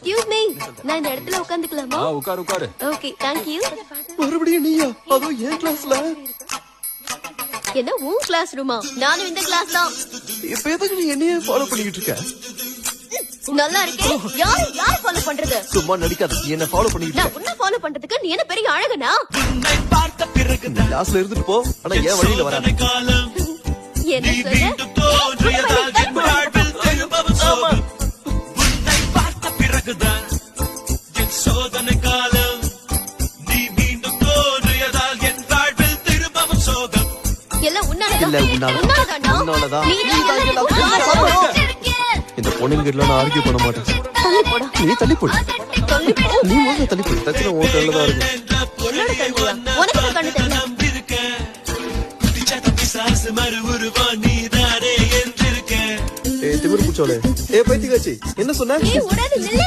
Excuse me, நான் இந்த இடத்துல உட்காந்துக்கலாமா? உட்காரு உட்காரு. Okay, thank you. மறுபடியும் நீயா? அதோ என் கிளாஸ்ல. என்ன உன் கிளாஸ் ரூமா? நானும் இந்த கிளாஸ் தான். இப்ப எதுக்கு நீ என்னையே ஃபாலோ பண்ணிட்டு இருக்க? நல்லா இருக்கே. யாரு ஃபாலோ பண்றது? சும்மா நடிக்காத. நீ என்ன ஃபாலோ பண்ணிட்டு நான் இருக்க? உன்னை ஃபாலோ பண்றதுக்கு நீ என்ன பெரிய அழகனா? கிளாஸ்ல இருந்துட்டு போ. ஆனா ஏன் வழியில வராத. என்ன சொல்ற? எல்லாம் இல்ல, உன்னாலதான். உன்னாலதான். நீதான் நீதான் எல்லாத்தையும் இந்த பொண்ணுங்கிட்ட நான் ஆர்கியூ பண்ண மாட்டேன். தள்ளி போடா. நீ தள்ளி போடு. தள்ளி போ. நீ முதல்ல தள்ளி போடு. பிரச்சனை உன் கையில தான் இருக்கு. என்னோட கண்ணியா? உனக்கு தான் கண்ணு தெரியல. திமிரு பூச்சோலே. பைத்தியக்காச்சி என்ன சொன்ன? ஏய், உடாது, நில்லு.